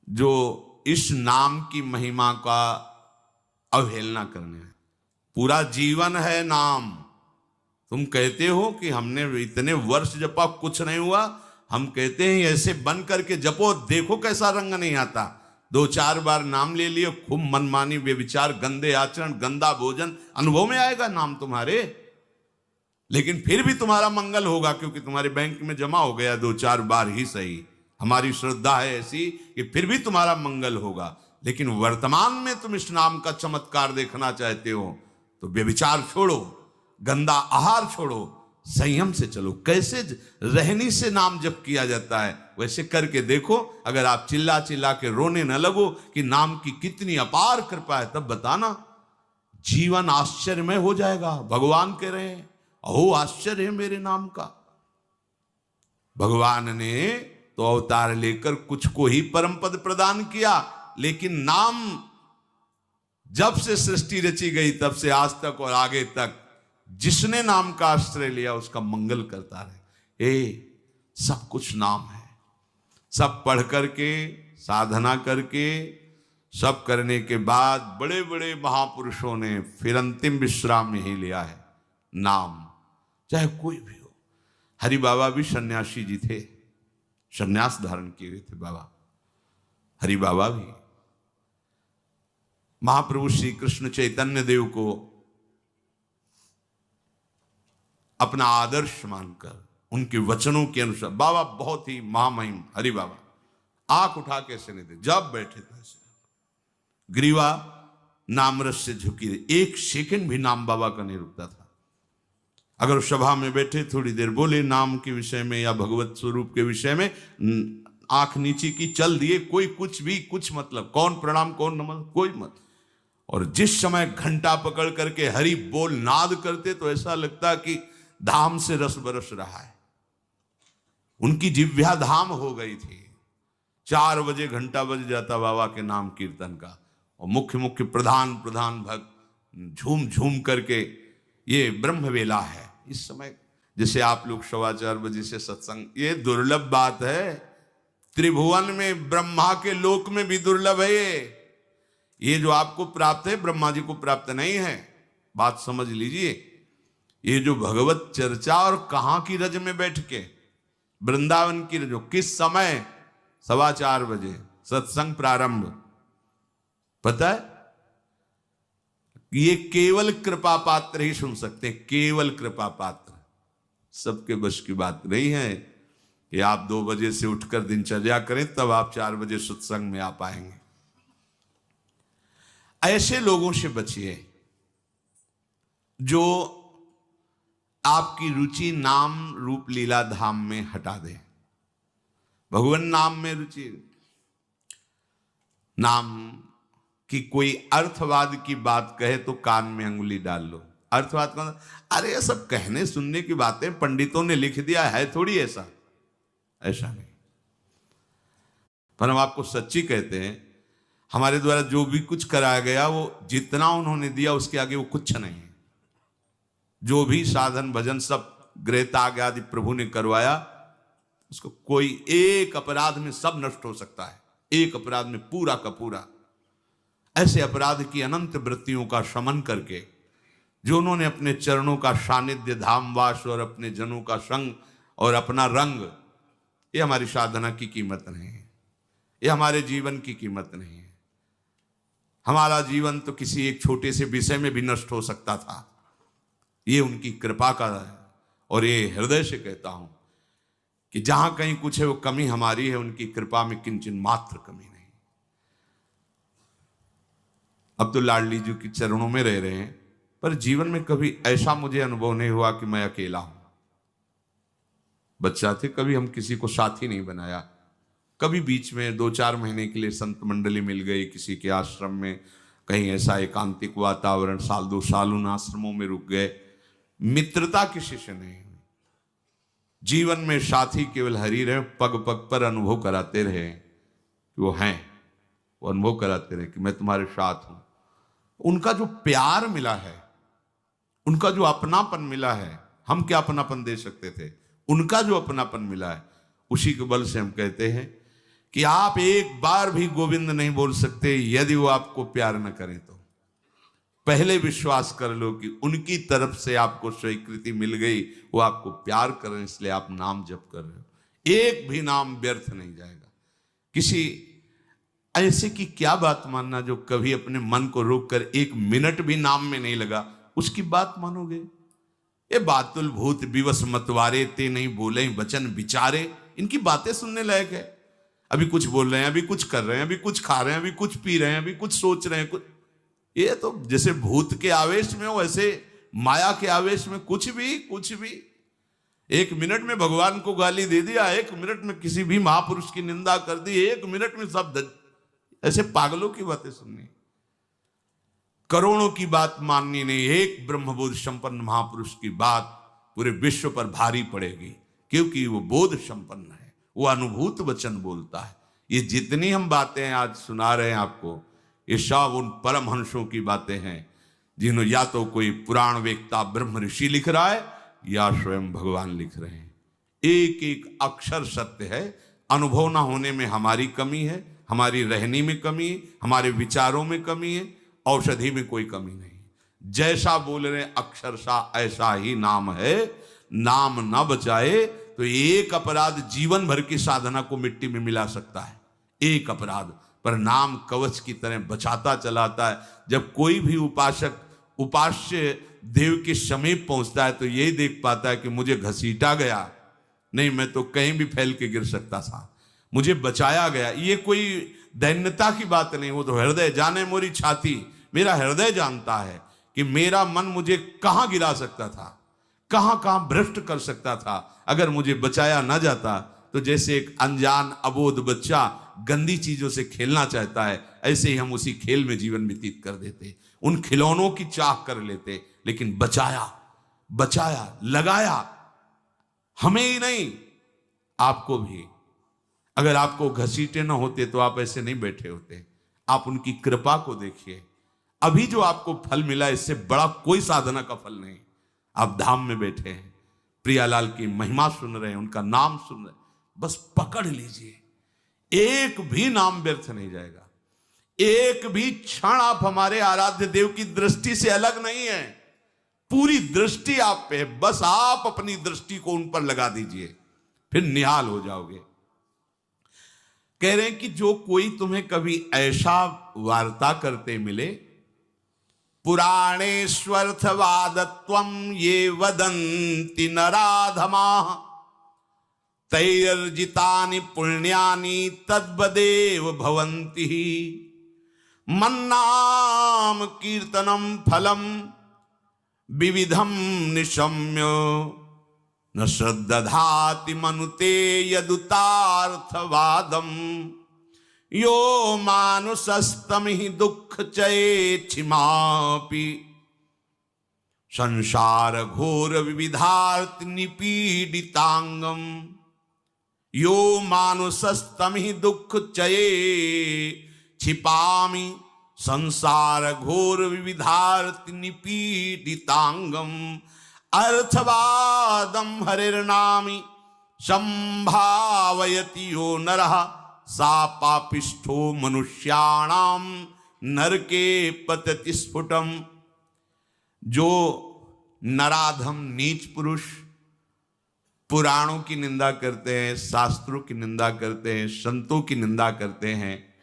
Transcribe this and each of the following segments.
जो इस नाम की महिमा का अवहेलना करने हैं। पूरा जीवन है नाम। तुम कहते हो कि हमने इतने वर्ष जपा कुछ नहीं हुआ, हम कहते हैं ऐसे बन करके जपो, देखो कैसा रंग नहीं आता। 2-4 बार नाम ले लिए, खूब मनमानी व्यभिचार, गंदे आचरण, गंदा भोजन अनुभव में आएगा नाम तुम्हारे, लेकिन फिर भी तुम्हारा मंगल होगा, क्योंकि तुम्हारे बैंक में जमा हो गया 2-4 बार ही सही। हमारी श्रद्धा है ऐसी कि फिर भी तुम्हारा मंगल होगा। लेकिन वर्तमान में तुम इस नाम का चमत्कार देखना चाहते हो तो व्यभिचार छोड़ो, गंदा आहार छोड़ो, संयम से चलो। कैसे रहनी से नाम जप किया जाता है वैसे करके देखो। अगर आप चिल्ला चिल्ला के रोने न लगो कि नाम की कितनी अपार कृपा है, तब बताना, जीवन आश्चर्यमय हो जाएगा। भगवान कह रहे हैं, अहो आश्चर्य है मेरे नाम का। भगवान ने तो अवतार लेकर कुछ को ही परम पद प्रदान किया, लेकिन नाम जब से सृष्टि रची गई तब से आज तक और आगे तक जिसने नाम का आश्रय लिया उसका मंगल करता रहे। सब कुछ नाम है। सब पढ़ करके, साधना करके, सब करने के बाद बड़े बड़े महापुरुषों ने फिर अंतिम विश्राम यही लिया है, नाम। चाहे कोई भी हो। हरि बाबा भी सन्यासी जी थे, सन्यास धारण किए हुए थे बाबा। हरि बाबा भी महाप्रभु श्री कृष्ण चैतन्य देव को अपना आदर्श मानकर उनके वचनों के अनुसार, बाबा बहुत ही महामहिम हरि बाबा आंख उठा के ऐसे नहीं थे, जब बैठे थे ऐसे ग्रीवा नामरस से झुकी रही, एक सेकंड भी नाम बाबा का नहीं रुकता था। अगर सभा में बैठे थोड़ी देर बोले नाम के विषय में या भगवत स्वरूप के विषय में, आंख नीचे की चल दिए, कोई कुछ भी कुछ मतलब, कौन प्रणाम कौन नमन कोई मत। और जिस समय घंटा पकड़ करके हरि बोल नाद करते तो ऐसा लगता कि धाम से रस बरस रहा है। उनकी जिह्वा धाम हो गई थी। 4 बजे घंटा बज जाता बाबा के नाम कीर्तन का, और मुख्य मुख्य प्रधान भक्त झूम झूम करके, ये ब्रह्म वेला है इस समय। जैसे आप लोग 4:15 बजे से सत्संग, ये दुर्लभ बात है। त्रिभुवन में ब्रह्मा के लोक में भी दुर्लभ है ये जो आपको प्राप्त है ब्रह्मा जी को प्राप्त नहीं है। बात समझ लीजिए। ये जो भगवत चर्चा, और कहां की रज में बैठ के, वृंदावन की रज, किस समय 4:15 बजे सत्संग प्रारंभ, पता है? ये केवल कृपा पात्र ही सुन सकते हैं, केवल कृपा पात्र। सबके बस की बात नहीं है कि आप 2 बजे से उठकर दिनचर्या करें तब आप 4 बजे सत्संग में आ पाएंगे। ऐसे लोगों से बचिए जो आपकी रुचि नाम रूप लीला धाम में हटा दे। भगवान नाम में रुचि, नाम कि कोई अर्थवाद की बात कहे तो कान में अंगुली डाल लो। अर्थवाद का अरे ये सब कहने सुनने की बातें पंडितों ने लिख दिया है, थोड़ी ऐसा नहीं। पर हम आपको सच्ची कहते हैं, हमारे द्वारा जो भी कुछ कराया गया वो जितना उन्होंने दिया उसके आगे वो कुछ नहीं है। जो भी साधन भजन सब गृह त्याग आदि प्रभु ने करवाया, उसको कोई एक अपराध में सब नष्ट हो सकता है, एक अपराध में पूरा का पूरा। ऐसे अपराध की अनंत वृत्तियों का शमन करके जो उन्होंने अपने चरणों का सानिध्य, धामवास और अपने जनों का संग और अपना रंग, ये हमारी साधना की कीमत नहीं है, ये हमारे जीवन की कीमत नहीं है। हमारा जीवन तो किसी एक छोटे से विषय में भी नष्ट हो सकता था, ये उनकी कृपा का है। और ये हृदय से कहता हूं कि जहां कहीं कुछ है वो कमी हमारी है, उनकी कृपा में किंचन मात्र कमी नहीं। अब तो लाडली जी के चरणों में रह रहे हैं, पर जीवन में कभी ऐसा मुझे अनुभव नहीं हुआ कि मैं अकेला हूं। बच्चा थे, कभी हम किसी को साथी नहीं बनाया। कभी बीच में 2-4 महीने के लिए संत मंडली मिल गई किसी के आश्रम में, कहीं ऐसा एकांतिक वातावरण, 1-2 साल उन आश्रमों में रुक गए। मित्रता किसी से नहीं हुई। जीवन में साथी केवल हरि रहे, पग पग पर अनुभव कराते रहे कि वो हैं, वो अनुभव कराते रहे कि मैं तुम्हारे साथ हूं। उनका जो प्यार मिला है, उनका जो अपनापन मिला है, हम क्या अपनापन दे सकते थे, उनका जो अपनापन मिला है, उसी के बल से हम कहते हैं कि आप एक बार भी गोविंद नहीं बोल सकते यदि वो आपको प्यार न करें तो। पहले विश्वास कर लो कि उनकी तरफ से आपको स्वीकृति मिल गई, वो आपको प्यार कर रहे हैं इसलिए आप नाम जप कर रहे हो। एक भी नाम व्यर्थ नहीं जाएगा। किसी ऐसे की क्या बात मानना जो कभी अपने मन को रोककर एक मिनट भी नाम में नहीं लगा, उसकी बात मानोगे? ये बातुल भूत विवश मतवारे ते नहीं बोले वचन विचारे, इनकी बातें सुनने लायक है। अभी कुछ बोल रहे हैं, अभी कुछ कर रहे हैं, अभी कुछ खा रहे हैं, अभी कुछ पी रहे हैं, अभी कुछ सोच रहे हैं, कुछ। ये तो जैसे भूत के आवेश में हो वैसे माया के आवेश में कुछ भी। एक मिनट में भगवान को गाली दे दिया, एक मिनट में किसी भी महापुरुष की निंदा कर दी, एक मिनट में सब ऐसे पागलों की बातें सुननी, करोड़ों की बात माननी नहीं। एक ब्रह्मबोध संपन्न महापुरुष की बात पूरे विश्व पर भारी पड़ेगी, क्योंकि वो बोध संपन्न है, वो अनुभूत वचन बोलता है। ये जितनी हम बातें आज सुना रहे हैं आपको, ये सब उन परमहंसों की बातें हैं जिन्होंने या तो कोई पुराण वेत्ता ब्रह्म ऋषि लिख रहा है या स्वयं भगवान लिख रहे हैं। एक एक अक्षर सत्य है। अनुभव ना होने में हमारी कमी है, हमारी रहनी में कमी है, हमारे विचारों में कमी है, औषधि में कोई कमी नहीं। जैसा बोल रहे अक्षरशा ऐसा ही नाम है। नाम ना बचाए तो एक अपराध जीवन भर की साधना को मिट्टी में मिला सकता है, एक अपराध। पर नाम कवच की तरह बचाता चलाता है। जब कोई भी उपासक उपास्य देव के समीप पहुंचता है तो यही देख पाता है कि मुझे घसीटा गया नहीं, मैं तो कहीं भी फैल के गिर सकता था, मुझे बचाया गया। ये कोई दैन्यता की बात नहीं, वो तो हृदय जाने मोरी छाती। मेरा हृदय जानता है कि मेरा मन मुझे कहां गिरा सकता था, कहां कहां भ्रष्ट कर सकता था। अगर मुझे बचाया ना जाता तो जैसे एक अनजान अबोध बच्चा गंदी चीजों से खेलना चाहता है, ऐसे ही हम उसी खेल में जीवन व्यतीत कर देते, उन खिलौनों की चाह कर लेते। लेकिन बचाया लगाया, हमें ही नहीं आपको भी। अगर आपको घसीटे ना होते तो आप ऐसे नहीं बैठे होते। आप उनकी कृपा को देखिए। अभी जो आपको फल मिला, इससे बड़ा कोई साधना का फल नहीं। आप धाम में बैठे हैं, प्रियालाल की महिमा सुन रहे हैं, उनका नाम सुन रहे हैं, बस पकड़ लीजिए। एक भी नाम व्यर्थ नहीं जाएगा। एक भी क्षण आप हमारे आराध्य देव की दृष्टि से अलग नहीं है। पूरी दृष्टि आप पे है, बस आप अपनी दृष्टि को उन पर लगा दीजिए, फिर निहाल हो जाओगे। कह रहे हैं कि जो कोई तुम्हें कभी ऐसा वार्ता करते मिले, पुराणेष्वर्थवादत्वं ये वदन्ति नराधमाः तैर्जितानि पुण्यानि तद्वदेव भवन्ति। मन्नाम कीर्तनम फलम विविधम निशम्य न श्रद्धाति मनुते यदुतार्थवादम। यो मानुषस्तमिहि दुःख चेच्छिमापि संसार घोर विविधार्थ निपीडितांगम। यो मानुषस्तमिहि दुःख चये छिपामि संसार घोर विविधार्थ निपीडितांगम। अर्थवादम हरिर्नामि संभावयति यो नरः सा पापिष्ठो मनुष्याणाम नरके पतति स्फुटम। जो नराधम नीच पुरुष पुराणों की निंदा करते हैं, शास्त्रों की निंदा करते हैं, संतों की निंदा करते हैं,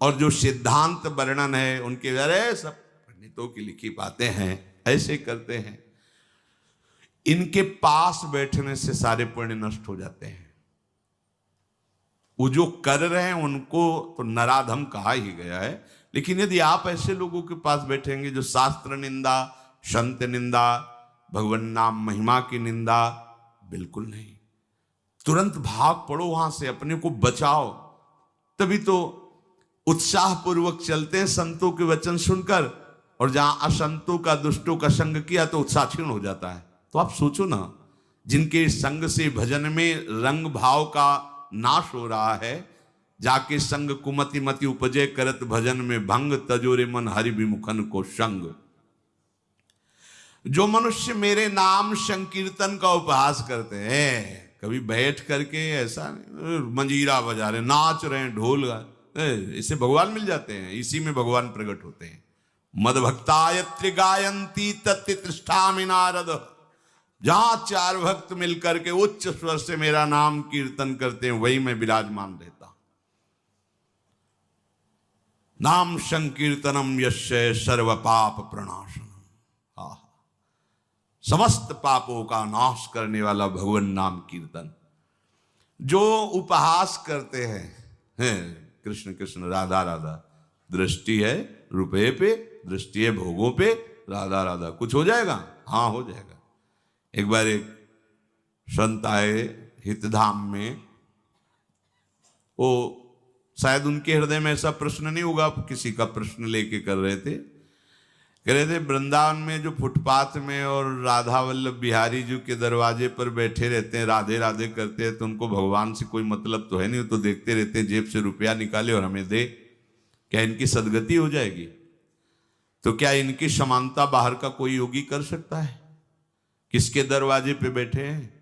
और जो सिद्धांत वर्णन है उनके अरे सब पंडितों की लिखी बातें हैं, ऐसे करते हैं, इनके पास बैठने से सारे पुण्य नष्ट हो जाते हैं। वो जो कर रहे हैं उनको तो नराधम कहा ही गया है। लेकिन यदि आप ऐसे लोगों के पास बैठेंगे जो शास्त्र निंदा, संत निंदा, भगवान नाम महिमा की निंदा, बिल्कुल नहीं। तुरंत भाग पड़ो वहां से, अपने को बचाओ। तभी तो उत्साह पूर्वक चलते हैं संतों के वचन सुनकर, और जहां असंतों का, दुष्टों का संग किया तो उत्साह क्षीण हो जाता है। तो आप सोचो ना, जिनके संग से भजन में रंग भाव का नाश हो रहा है, जाके संग कुमति मति उपजय करत भजन में भंग, तजोरे मन हरि विमुखन को संग। जो मनुष्य मेरे नाम संकीर्तन का उपहास करते हैं, कभी बैठ करके ऐसा नहीं, मंजीरा बजा रहे, नाच रहे हैं, ढोल इससे भगवान मिल जाते हैं, इसी में भगवान प्रकट होते हैं। मद भक्तायत्र गायंती तत्तिष्ठामि नारद, जहां चार भक्त मिलकर के उच्च स्वर से मेरा नाम कीर्तन करते हैं वही मैं विराजमान रहता। नाम संकीर्तनम यस्य सर्व पाप प्रणाशनम, समस्त पापों का नाश करने वाला भगवान नाम कीर्तन। जो उपहास करते हैं कृष्ण कृष्ण राधा राधा, दृष्टि है रुपये पे, दृष्टि है भोगों पे, राधा राधा, कुछ हो जाएगा? हाँ हो जाएगा। एक बार एक संत आए हितधाम में, वो शायद उनके हृदय में ऐसा प्रश्न नहीं होगा, किसी का प्रश्न लेके कर रहे थे। कह रहे थे वृंदावन में जो फुटपाथ में और राधा वल्लभ बिहारी जी के दरवाजे पर बैठे रहते हैं, राधे राधे करते हैं, तो उनको भगवान से कोई मतलब तो है नहीं, तो देखते रहते हैं जेब से रुपया निकाले और हमें दे, क्या इनकी सदगति हो जाएगी? तो क्या इनकी समानता बाहर का कोई योगी कर सकता है? किसके दरवाजे पे बैठे हैं?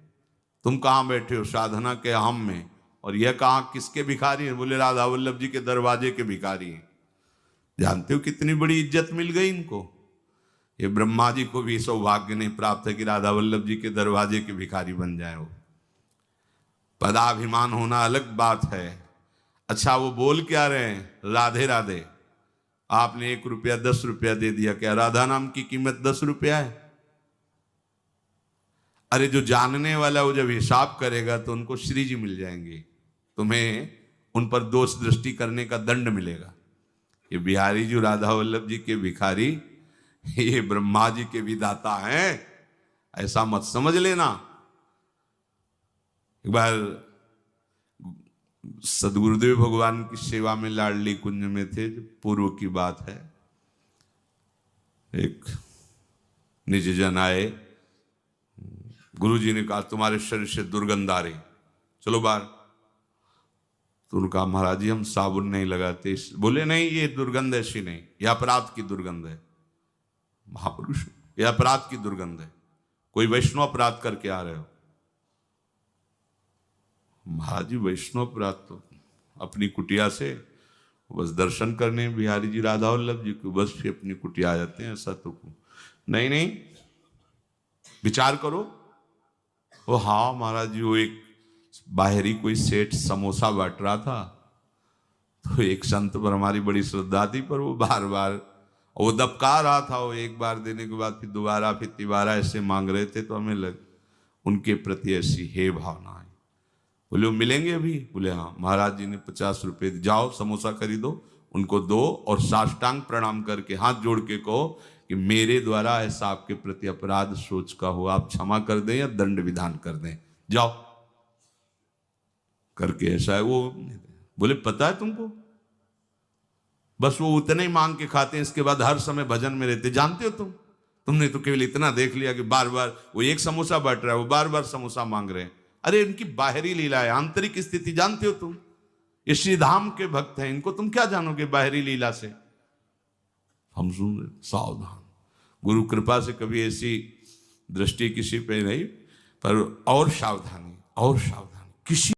तुम कहाँ बैठे हो? साधना के हम में। और यह कहाँ किसके भिखारी हैं? बोले राधा वल्लभ जी के दरवाजे के भिखारी हैं। जानते हो कितनी बड़ी इज्जत मिल गई इनको? ये ब्रह्मा जी को भी सौभाग्य नहीं प्राप्त है कि राधा वल्लभ जी के दरवाजे के भिखारी बन जाए। वो पदाभिमान होना अलग बात है। अच्छा वो बोल क्या रहे हैं? राधे राधे। आपने 1 रुपया 10 रुपया दे दिया, क्या राधा नाम की कीमत 10 रुपया है? अरे जो जानने वाला वो जब हिसाब करेगा तो उनको श्री जी मिल जाएंगे, तुम्हें उन पर दोष दृष्टि करने का दंड मिलेगा। ये बिहारी जी राधा वल्लभ जी के भिखारी, ये ब्रह्मा जी के विधाता हैं, ऐसा मत समझ लेना। एक बार सदगुरुदेव भगवान की सेवा में लाडली कुंज में थे, पूर्व की बात है। एक निज जन आए, गुरुजी ने कहा तुम्हारे शरीर से दुर्गंध आ रही, चलो बाहर। तो उनका महाराज जी हम साबुन नहीं लगाते। बोले नहीं ये दुर्गंध ऐसी नहीं, यह अपराध की दुर्गंध है। महापुरुष, यह अपराध की दुर्गंध है, कोई वैष्णव अपराध करके आ रहे हो। महाराज जी वैष्णव अपराध तो अपनी कुटिया से बस दर्शन करने बिहारी जी राधा वल्लभ जी को बस फिर अपनी कुटिया आ जाते हैं, ऐसा तो नहीं। नहीं विचार करो। वो हाँ महाराज जी, वो एक बाहरी कोई सेठ समोसा बांट रहा था, तो एक संत पर हमारी बड़ी श्रद्धा थी, पर वो बार बार वो दबका रहा था। वो एक बार देने के बाद फिर दोबारा फिर तिबारा ऐसे मांग रहे थे, तो हमें उनके प्रति ऐसी हे भावना आई। बोले वो मिलेंगे अभी? बोले हाँ। महाराज जी ने 50 रुपये, जाओ समोसा खरीदो, उनको दो और साष्टांग प्रणाम करके हाथ जोड़ के कहो कि मेरे द्वारा ऐसा आपके प्रति अपराध सोच का हो, आप क्षमा कर दें या दंड विधान कर दें, जाओ करके ऐसा है। वो बोले पता है तुमको, बस वो उतने ही मांग के खाते हैं, इसके बाद हर समय भजन में रहते। जानते हो तुमने तो केवल इतना देख लिया कि बार बार वो एक समोसा बांट रहा है, वो बार बार समोसा मांग रहे हैं। अरे इनकी बाहरी लीला है, आंतरिक स्थिति जानते हो तुम? ये श्रीधाम के भक्त हैं, इनको तुम क्या जानोगे बाहरी लीला से? हम सुन रहे, सावधान। गुरु कृपा से कभी ऐसी दृष्टि किसी पे नहीं, पर और सावधानी, और सावधानी। किसी